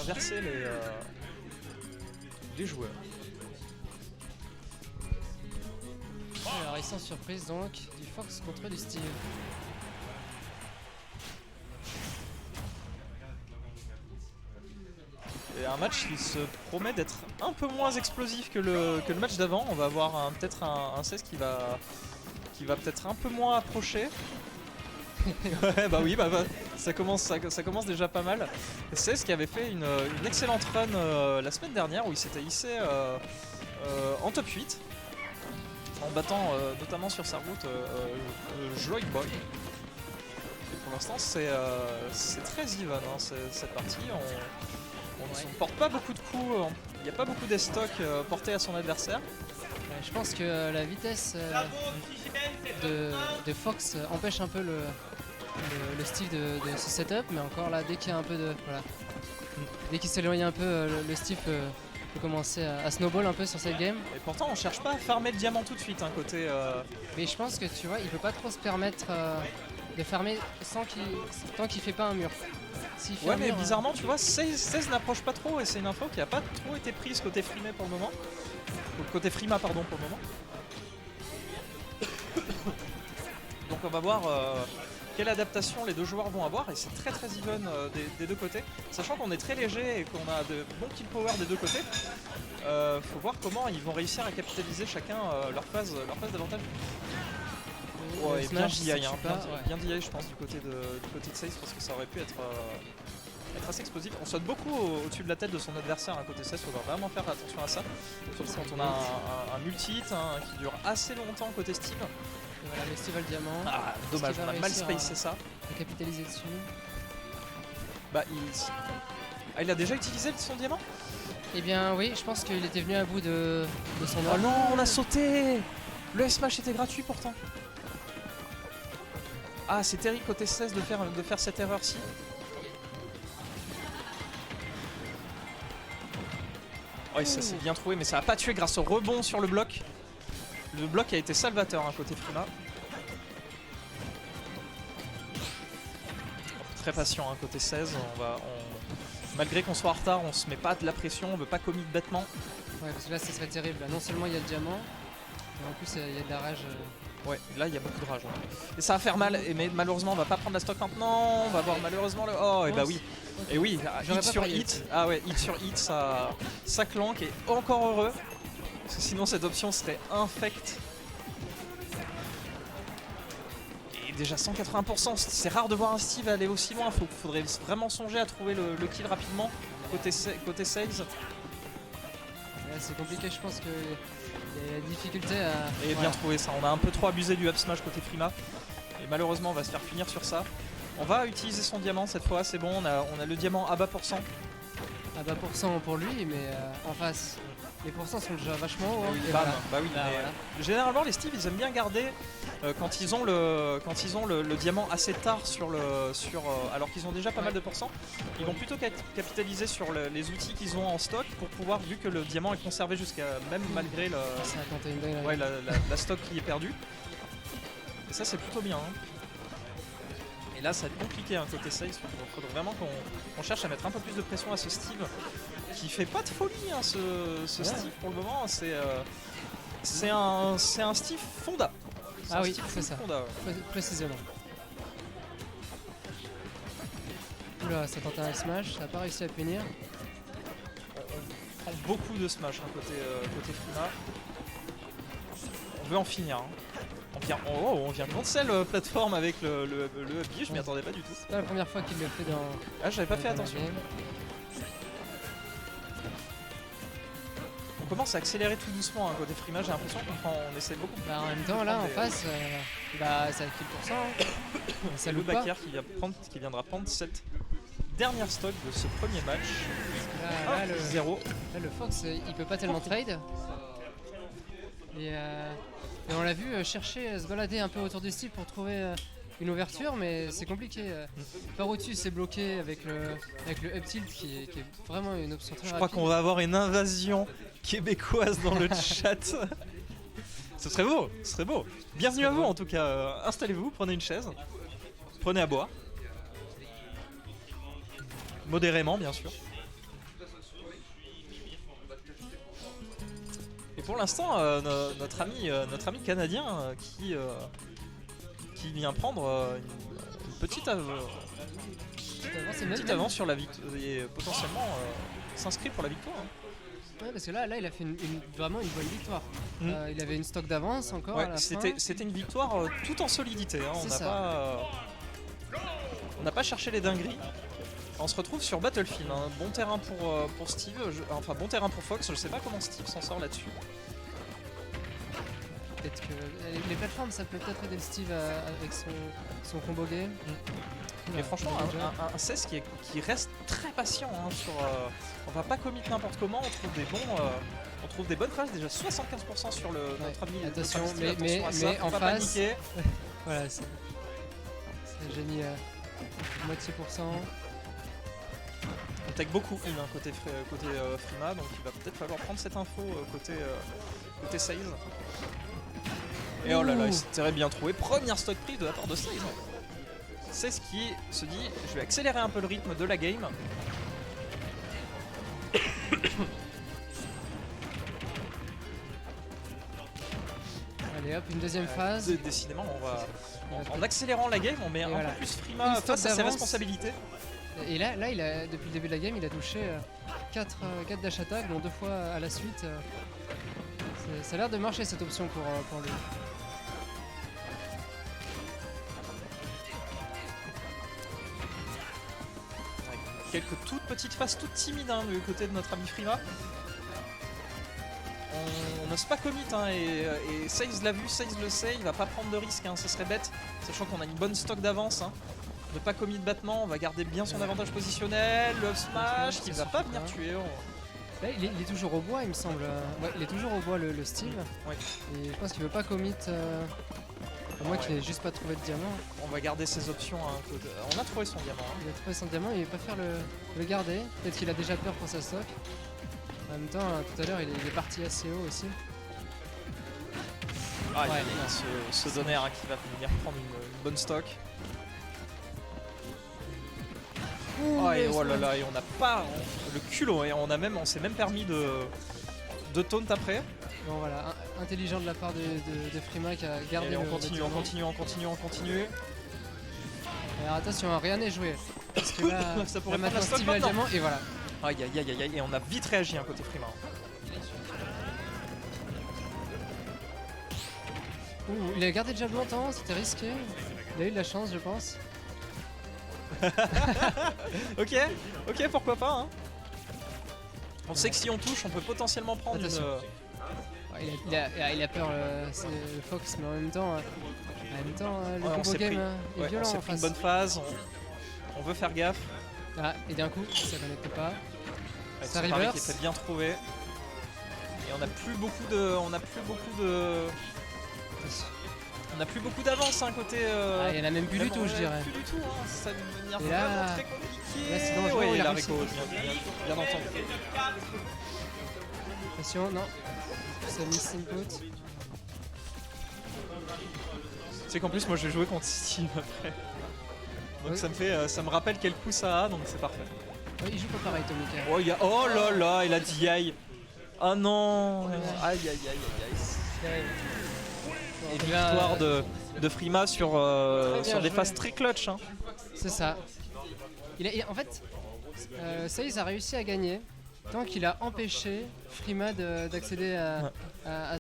inverser les joueurs. Alors, ils sont surprise donc du Fox contre du Steve. Et un match qui se promet d'être un peu moins explosif que le match d'avant. On va avoir peut-être un 16 qui va peut-être un peu moins approcher. Ouais, bah oui, ça commence déjà pas mal. Et 16 qui avait fait une excellente run la semaine dernière où il s'était hissé en top 8 en battant notamment sur sa route Joy Boy. Et pour l'instant c'est très even hein, cette partie. On ne se porte pas beaucoup de coups, il n'y a pas beaucoup d'estoc portés à son adversaire. Je pense que la vitesse de Fox empêche un peu le Steve de ce setup, mais encore là, dès qu'il y a un peu de... Voilà. Dès qu'il s'éloigne un peu, le Steve peut commencer à snowball un peu sur cette game. Et pourtant, on cherche pas à farmer le diamant tout de suite, hein, côté... Mais je pense que tu vois, il peut pas trop se permettre de farmer tant qu'il fait pas un mur. Ouais, mais bizarrement, tu vois, 16 n'approche pas trop et c'est une info qui a pas trop été prise côté Frima pour le moment. Côté Frima, pardon, pour le moment. Donc on va voir quelle adaptation les deux joueurs vont avoir et c'est très even des deux côtés. Sachant qu'on est très léger et qu'on a de bons kill power des deux côtés. Faut voir comment ils vont réussir à capitaliser chacun leur phase d'avantage. Ouais, et bien DI, hein, bien DI je pense du côté de 16 parce que ça aurait pu être assez explosif. On saute beaucoup au-dessus de la tête de son adversaire à côté 16, il faudra vraiment faire attention à ça. Surtout quand on a un multi-hit hein, qui dure assez longtemps côté Steve. Et voilà, le Steve a le diamant. Ah dommage, on a mal spacé ça. À capitaliser dessus. Bah il a déjà utilisé son diamant? Eh bien oui, je pense qu'il était venu à bout de son or. Oh non, on a sauté! Le S-Smash était gratuit pourtant. Ah, c'est terrible côté 16 de faire cette erreur-ci. Ouais, ça c'est bien trouvé, mais ça a pas tué grâce au rebond sur le bloc. Le bloc a été salvateur hein, côté Frima. Très patient hein, côté 16. Malgré qu'on soit en retard, on se met pas de la pression, on veut pas commit bêtement. Ouais, parce que là, ça serait terrible. Non seulement il y a le diamant, mais en plus il y a de la rage. Ouais, là il y a beaucoup de rage. Ouais. Et ça va faire mal, mais malheureusement on va pas prendre la stock maintenant, on va voir malheureusement le... Oh, et bah oui. Okay. Et oui, hit sur hit. Ah ouais, hit sur hit, ça clanque et encore heureux. Parce que sinon cette option serait infecte. Et déjà 180%, c'est rare de voir un Steve aller aussi loin, faudrait vraiment songer à trouver le kill rapidement côté sales. C'est compliqué, je pense que... Il y a difficulté à... Et bien trouvé ça, on a un peu trop abusé du up smash côté Frima. Et malheureusement on va se faire finir sur ça. On va utiliser son diamant cette fois, c'est bon, on a le diamant à bas pourcent. À bas pourcent pour lui, mais en face, les pourcents sont déjà vachement hauts. Oui, bam, bah oui, voilà. Généralement les Steve ils aiment bien garder quand ils ont le diamant assez tard alors qu'ils ont déjà pas mal de pourcents, ils vont plutôt capitaliser sur les outils qu'ils ont en stock pour pouvoir, vu que le diamant est conservé jusqu'à même malgré la stock qui est perdue. Et ça c'est plutôt bien. Hein. Et là ça va être compliqué hein, côté 16, il faudrait vraiment qu'on cherche à mettre un peu plus de pression à ce Steve qui fait pas de folie hein, ce Steve pour le moment, c'est un Steve Fonda. Ah oui, c'est ça, Fonda, ouais. Précisément. Oula, ça tente un smash, ça n'a pas réussi à punir. On prend beaucoup de smash hein, côté Frima. On veut en finir. Hein. On vient cancel plateforme avec le up je m'y attendais pas du tout. C'est pas la première fois qu'il le fait dans... Ah, j'avais pas fait attention. On commence à accélérer tout doucement hein, côté Frima, j'ai l'impression qu'on essaie beaucoup. Bah, en même temps, là, en face, ça kill pour ça. Hein. C'est le backer qui viendra prendre cette dernière stock de ce premier match. Là, le Fox, il peut pas tellement trade. Et on l'a vu chercher, se balader un peu autour du Steve pour trouver une ouverture, mais c'est compliqué. Par au-dessus, c'est bloqué avec le up tilt qui est vraiment une option très rapide. Je crois qu'on va avoir une invasion québécoise dans le chat. Ce serait beau, ce serait beau. Bienvenue à vous en tout cas. Installez-vous, prenez une chaise, prenez à boire. Modérément, bien sûr. pour l'instant, notre ami canadien qui vient prendre une petite avance sur la victoire et potentiellement s'inscrit pour la victoire. Hein. Ouais, parce que là il a fait vraiment une bonne victoire. Il avait une stock d'avance encore. Ouais, à la fin. c'était une victoire tout en solidité. Hein. On n'a pas cherché les dingueries. On se retrouve sur Battlefield, hein. Bon terrain pour Steve, enfin bon terrain pour Fox, je sais pas comment Steve s'en sort là-dessus. Peut-être que les plateformes ça peut peut-être aider Steve avec son combo game. Mais franchement, un 16 qui reste très patient. Hein, on va pas commit n'importe comment, on trouve des bonnes phrases, déjà 75% sur notre ami. Attention, notre mais en pas face, paniquer. voilà, c'est génie, moitié %. On tag beaucoup une côté Frima, donc il va peut-être falloir prendre cette info côté Saiz. Et oh là là, il s'est bien trouvé. Première stock prise de la part de Saiz. C'est ce qui se dit, je vais accélérer un peu le rythme de la game. Allez hop, une deuxième phase. Décidément, en accélérant la game, on met un peu plus Frima face à ses responsabilités. Et là, depuis le début de la game, il a touché 4 dash attack, dont 2 fois à la suite. Ça a l'air de marcher cette option pour lui. Quelques toutes petites phases toutes timides hein, du côté de notre ami Frima. On n'ose pas commit hein, et Saiz l'a vu, Saiz le sait, il va pas prendre de risque, hein, ce serait bête, sachant qu'on a une bonne stock d'avance. Hein. Ne pas commit battement, on va garder bien son avantage positionnel, le smash qui va pas venir tuer. Là, il est toujours au bois, il me semble. Ouais, il est toujours au bois le Steve. Ouais. Et je pense qu'il veut pas commit. À moins qu'il n'ait juste pas trouvé de diamant. On va garder ses options. Hein, on a trouvé son diamant. Hein. Il a trouvé son diamant, il ne veut pas faire le garder. Peut-être qu'il a déjà peur pour sa stock. En même temps, tout à l'heure, il est parti assez haut aussi. Ah, ouais, il y a ce donner hein, qui va venir prendre une bonne stock. Oh, et oh là là, et on n'a pas le culot, et on s'est même permis de taunt après. Bon voilà, intelligent de la part de Frima qui a gardé. Et on continue. Alors attention, rien n'est joué. Parce que là, ça pourrait là prendre la stock Steve a le diamant et voilà. Aïe aïe aïe aïe, et on a vite réagi hein, côté Frima. Il a gardé le jab longtemps, c'était risqué. Il a eu de la chance, je pense. ok, pourquoi pas. Hein. On sait que si on touche, on peut potentiellement prendre une. Il a peur le Fox, mais en même temps, le combo game est violent. On s'est pris une bonne phase, on veut faire gaffe. Ah, et d'un coup, ça connecte pas. Ça reverse. Qui était bien trouvé. Et on n'a plus beaucoup d'avance hein, côté. Il y en a même plus du tout, je dirais. Plus du tout, hein. Ça va devenir et là, vraiment très compliqué. Là, c'est dangereux. Ouais, il a réco, bien entendu. Attention, non. Ça miss input. C'est qu'en plus, moi, je vais jouer contre Steve après. Donc ça me rappelle quel coup ça a, donc c'est parfait. Ouais, il joue pas pareil, Tomika. Oh là là, il a dit aïe. Ah non. Aïe aïe aïe aïe. Et victoire de Frima sur des phases très clutch. Hein. C'est ça. En fait, Saiz a réussi à gagner tant qu'il a empêché Frima d'accéder à